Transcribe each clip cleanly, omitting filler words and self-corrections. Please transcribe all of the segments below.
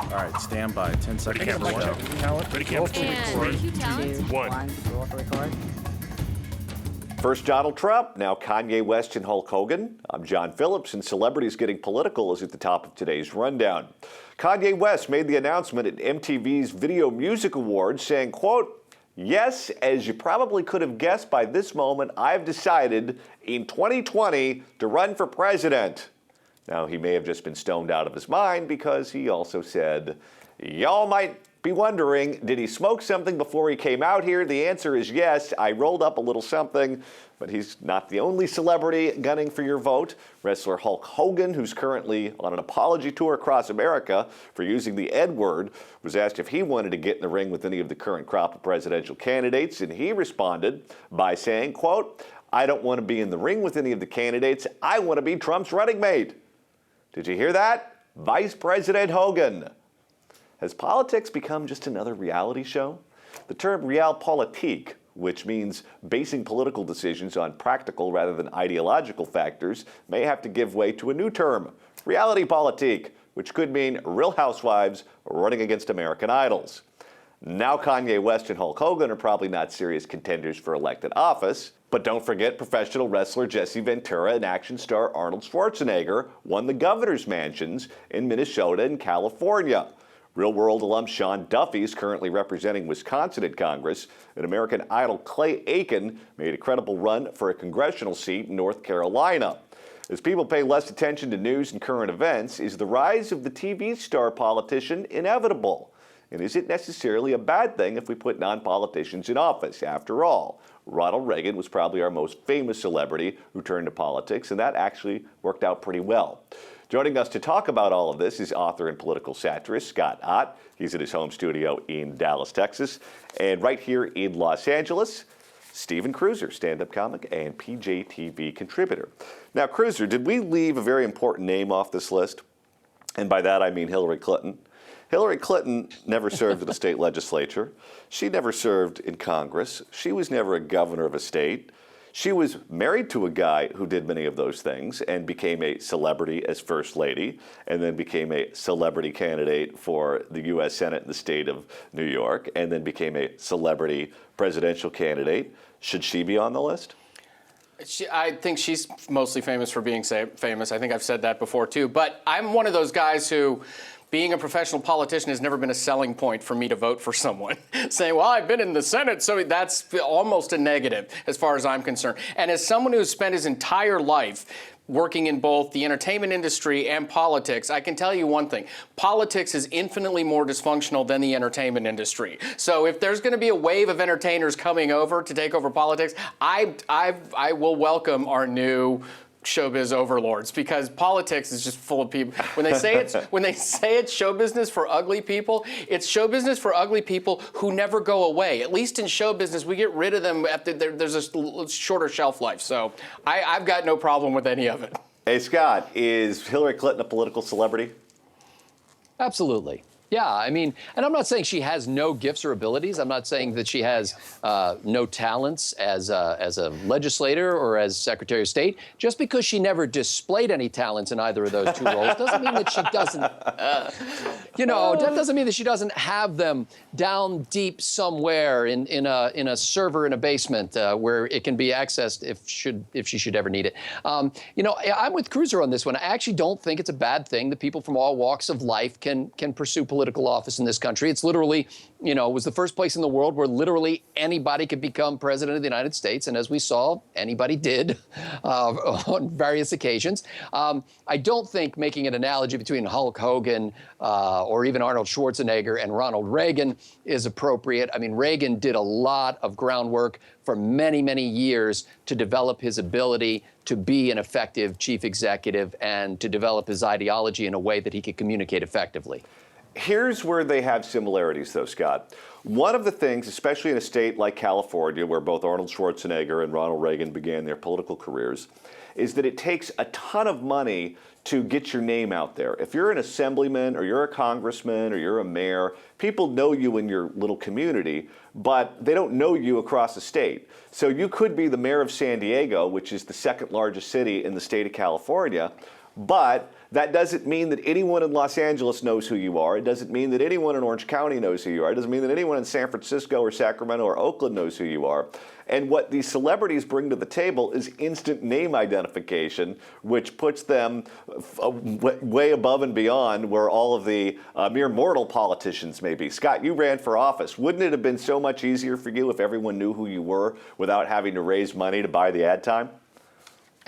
All right, stand by. 10 seconds. Camera one. Count. Ready, camera two. And cue talent. One. Roll for record. First Donald Trump, now Kanye West and Hulk Hogan. I'm John Phillips, and Celebrities Getting Political is at the top of today's rundown. Kanye West made the announcement at MTV's Video Music Awards saying, quote, "Yes, as you probably could have guessed by this moment, I've decided in 2020 to run for president." Now, he may have just been stoned out of his mind because he also said, y'all might be wondering, did he smoke something before he came out here? The answer is yes. I rolled up a little something, but he's not the only celebrity gunning for your vote. Wrestler Hulk Hogan, who's currently on an apology tour across America for using the N-word, was asked if he wanted to get in the ring with any of the current crop of presidential candidates, and he responded by saying, quote, "I don't want to be in the ring with any of the candidates. I want to be Trump's running mate." Did you hear that? Vice President Hogan. Has politics become just another reality show? The term realpolitik, which means basing political decisions on practical rather than ideological factors, may have to give way to a new term, reality politik, which could mean Real Housewives running against American Idols. Now Kanye West and Hulk Hogan are probably not serious contenders for elected office, but don't forget professional wrestler Jesse Ventura and action star Arnold Schwarzenegger won the governor's mansions in Minnesota and California. Real World alum Sean Duffy is currently representing Wisconsin in Congress, and American Idol Clay Aiken made a credible run for a congressional seat in North Carolina. As people pay less attention to news and current events, is the rise of the TV star politician inevitable? And is it necessarily a bad thing if we put non-politicians in office? After all, Ronald Reagan was probably our most famous celebrity who turned to politics, and that actually worked out pretty well. Joining us to talk about all of this is author and political satirist Scott Ott. He's at his home studio in Dallas, Texas. And right here in Los Angeles, Stephen Cruiser, stand-up comic and PJTV contributor. Now, Cruiser, did we leave a very important name off this list? And by that, I mean Hillary Clinton. Hillary Clinton never served in the state legislature. She never served in Congress. She was never a governor of a state. She was married to a guy who did many of those things and became a celebrity as First Lady, and then became a celebrity candidate for the U.S. Senate in the state of New York, and then became a celebrity presidential candidate. Should she be on the list? I think she's mostly famous for being famous. I think I've said that before, too. But I'm one of those guys who, being a professional politician has never been a selling point for me to vote for someone. Saying, well, I've been in the Senate, so that's almost a negative as far as I'm concerned. And as someone who's spent his entire life working in both the entertainment industry and politics, I can tell you one thing. Politics is infinitely more dysfunctional than the entertainment industry. So if there's going to be a wave of entertainers coming over to take over politics, I will welcome our new showbiz overlords, because politics is just full of people. When they say it's show business for ugly people, it's show business for ugly people who never go away. At least in show business, we get rid of them after there's a shorter shelf life. So I've got no problem with any of it. Hey, Scott, is Hillary Clinton a political celebrity? Absolutely. Yeah, I mean, and I'm not saying she has no gifts or abilities. I'm not saying that she has no talents as a legislator or as Secretary of State. Just because she never displayed any talents in either of those two roles doesn't mean that she doesn't, that doesn't mean that she doesn't have them down deep somewhere in a server in a basement where it can be accessed if she should ever need it. I'm with Cruiser on this one. I actually don't think it's a bad thing that people from all walks of life can pursue political office in this country. It's literally, it was the first place in the world where literally anybody could become president of the United States. And as we saw, anybody did on various occasions. I don't think making an analogy between Hulk Hogan or even Arnold Schwarzenegger and Ronald Reagan is appropriate. I mean, Reagan did a lot of groundwork for many, many years to develop his ability to be an effective chief executive and to develop his ideology in a way that he could communicate effectively. Here's where they have similarities, though, Scott. One of the things, especially in a state like California, where both Arnold Schwarzenegger and Ronald Reagan began their political careers, is that it takes a ton of money to get your name out there. If you're an assemblyman or you're a congressman or you're a mayor, people know you in your little community, but they don't know you across the state. So you could be the mayor of San Diego, which is the second largest city in the state of California, but That doesn't mean that anyone in Los Angeles knows who you are. It doesn't mean that anyone in Orange County knows who you are. It doesn't mean that anyone in San Francisco or Sacramento or Oakland knows who you are. And what these celebrities bring to the table is instant name identification, which puts them way above and beyond where all of the mere mortal politicians may be. Scott, you ran for office. Wouldn't it have been so much easier for you if everyone knew who you were without having to raise money to buy the ad time?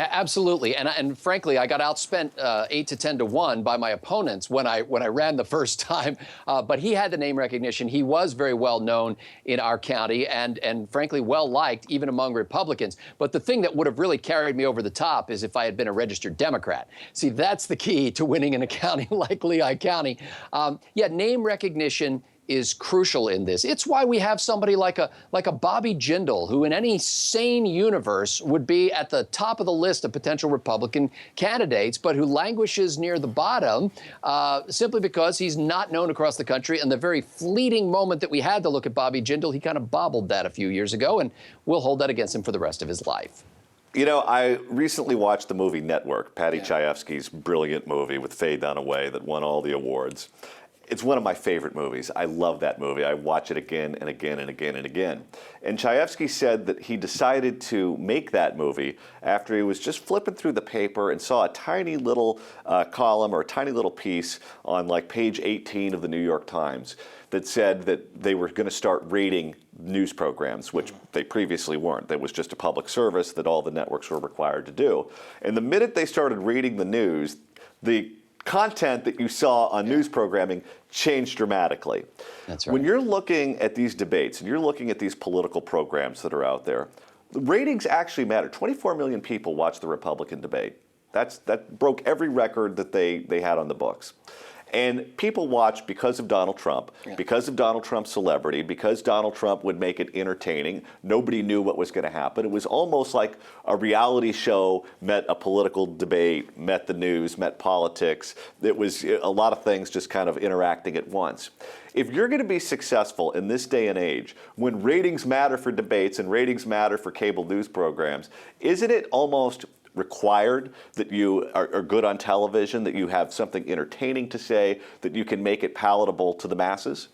Absolutely, and frankly, I got outspent 8 to 10 to 1 by my opponents when I ran the first time. But he had the name recognition. He was very well known in our county, and frankly, well liked even among Republicans. But the thing that would have really carried me over the top is if I had been a registered Democrat. See, that's the key to winning in a county like Lehigh County. Yeah, name recognition is crucial in this. It's why we have somebody like a Bobby Jindal, who in any sane universe would be at the top of the list of potential Republican candidates, but who languishes near the bottom simply because he's not known across the country. And the very fleeting moment that we had to look at Bobby Jindal, he kind of bobbled that a few years ago, and we'll hold that against him for the rest of his life. You know, I recently watched the movie Network, Patty Chayefsky's brilliant movie with Faye Dunaway that won all the awards. It's one of my favorite movies. I love that movie. I watch it again and again and again and again. And Chayefsky said that he decided to make that movie after he was just flipping through the paper and saw a tiny little column or a tiny little piece on like page 18 of the New York Times that said that they were going to start rating news programs, which they previously weren't. That was just a public service that all the networks were required to do. And the minute they started reading the news, the content that you saw on news programming changed dramatically. That's right. When you're looking at these debates and you're looking at these political programs that are out there, the ratings actually matter. 24 million people watch the Republican debate. That broke every record that they had on the books. And people watch because of Donald Trump, because of Donald Trump's celebrity, because Donald Trump would make it entertaining. Nobody knew what was going to happen. It was almost like a reality show met a political debate, met the news, met politics. It was a lot of things just kind of interacting at once. If you're going to be successful in this day and age, when ratings matter for debates and ratings matter for cable news programs, isn't it almost required that you are good on television, that you have something entertaining to say, that you can make it palatable to the masses?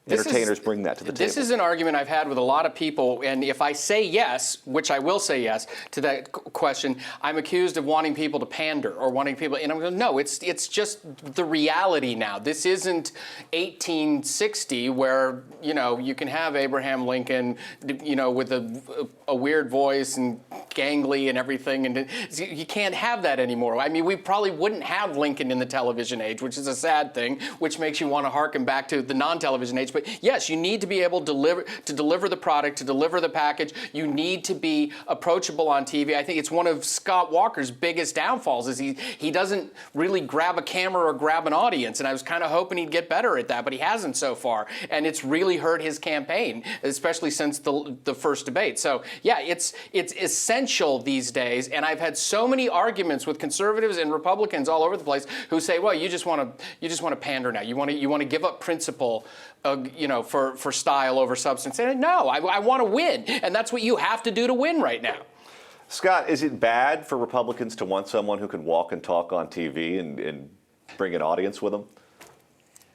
Entertainers bring that to the table. This is an argument I've had with a lot of people, and if I say yes, which I will say yes to that question, I'm accused of wanting people to pander or wanting people, and I'm going, no, it's just the reality now. This isn't 1860 where, you can have Abraham Lincoln, with a weird voice and gangly and everything, and you can't have that anymore. I mean, we probably wouldn't have Lincoln in the television age, which is a sad thing, which makes you want to harken back to the non-television age. But yes, you need to be able to deliver the product, to deliver the package. You need to be approachable on TV. I think it's one of Scott Walker's biggest downfalls is he doesn't really grab a camera or grab an audience. And I was kind of hoping he'd get better at that, but he hasn't so far. And it's really hurt his campaign, especially since the first debate. So yeah, it's essential these days. And I've had so many arguments with conservatives and Republicans all over the place who say, well, you just want to pander now. You want to give up principle, for style over substance. And no, I want to win. And that's what you have to do to win right now. Scott, is it bad for Republicans to want someone who can walk and talk on TV and bring an audience with them?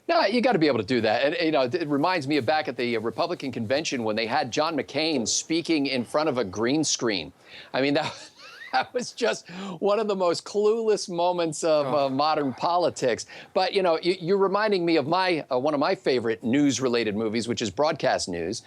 No, you got to be able to do that. And, it reminds me of back at the Republican convention when they had John McCain speaking in front of a green screen. I mean, that was just one of the most clueless moments of modern politics. But, you're reminding me of one of my favorite news-related movies, which is broadcast news.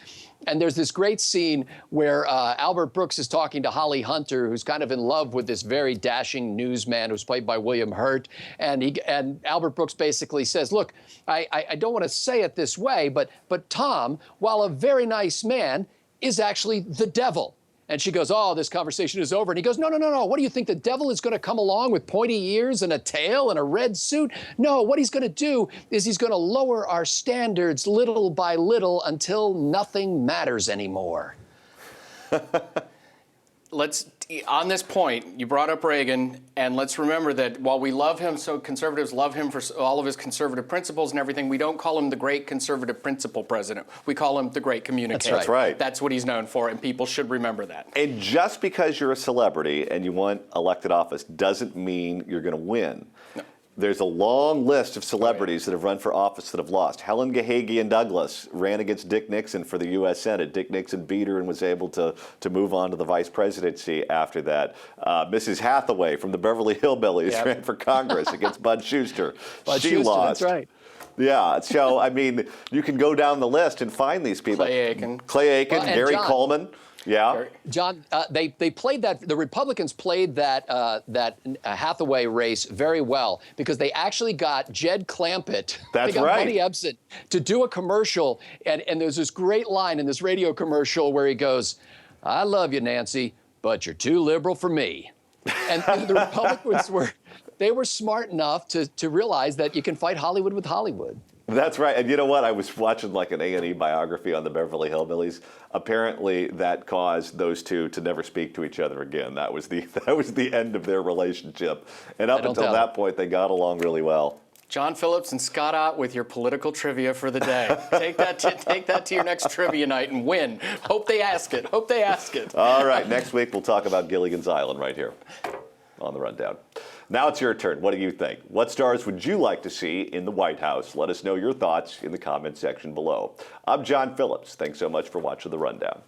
And there's this great scene where Albert Brooks is talking to Holly Hunter, who's kind of in love with this very dashing newsman who's played by William Hurt. And Albert Brooks basically says, look, I don't want to say it this way, but Tom, while a very nice man, is actually the devil. And she goes, oh, this conversation is over. And he goes, no. What do you think? The devil is going to come along with pointy ears and a tail and a red suit? No, what he's going to do is he's going to lower our standards little by little until nothing matters anymore. On this point, you brought up Reagan, and let's remember that while we love him, so conservatives love him for all of his conservative principles and everything, we don't call him the great conservative principle president. We call him the great communicator. That's right. That's what he's known for, and people should remember that. And just because you're a celebrity and you want elected office doesn't mean you're going to win. No. There's a long list of celebrities that have run for office that have lost. Helen Gahagian Douglas ran against Dick Nixon for the U.S. Senate. Dick Nixon beat her and was able to move on to the vice presidency after that. Mrs. Hathaway from the Beverly Hillbillies ran for Congress against Bud Schuster. She lost. That's right. Yeah, so I mean, you can go down the list and find these people. Clay Aiken, and Gary John. Coleman. Yeah. John, they played that. The Republicans played that Hathaway race very well because they actually got Jed Clampett. That's they got right. Buddy Ebsen to do a commercial, and there's this great line in this radio commercial where he goes, "I love you, Nancy, but you're too liberal for me." And the Republicans were smart enough to realize that you can fight Hollywood with Hollywood. That's right. And you know what? I was watching like an A&E biography on the Beverly Hillbillies. Apparently that caused those two to never speak to each other again. That was the end of their relationship. And up until that point, they got along really well. John Phillips and Scott Ott with your political trivia for the day. Take that to your next trivia night and win. Hope they ask it. Hope they ask it. All right. Next week, we'll talk about Gilligan's Island right here on the Rundown. Now it's your turn. What do you think? What stars would you like to see in the White House? Let us know your thoughts in the comment section below. I'm John Phillips. Thanks so much for watching The Rundown.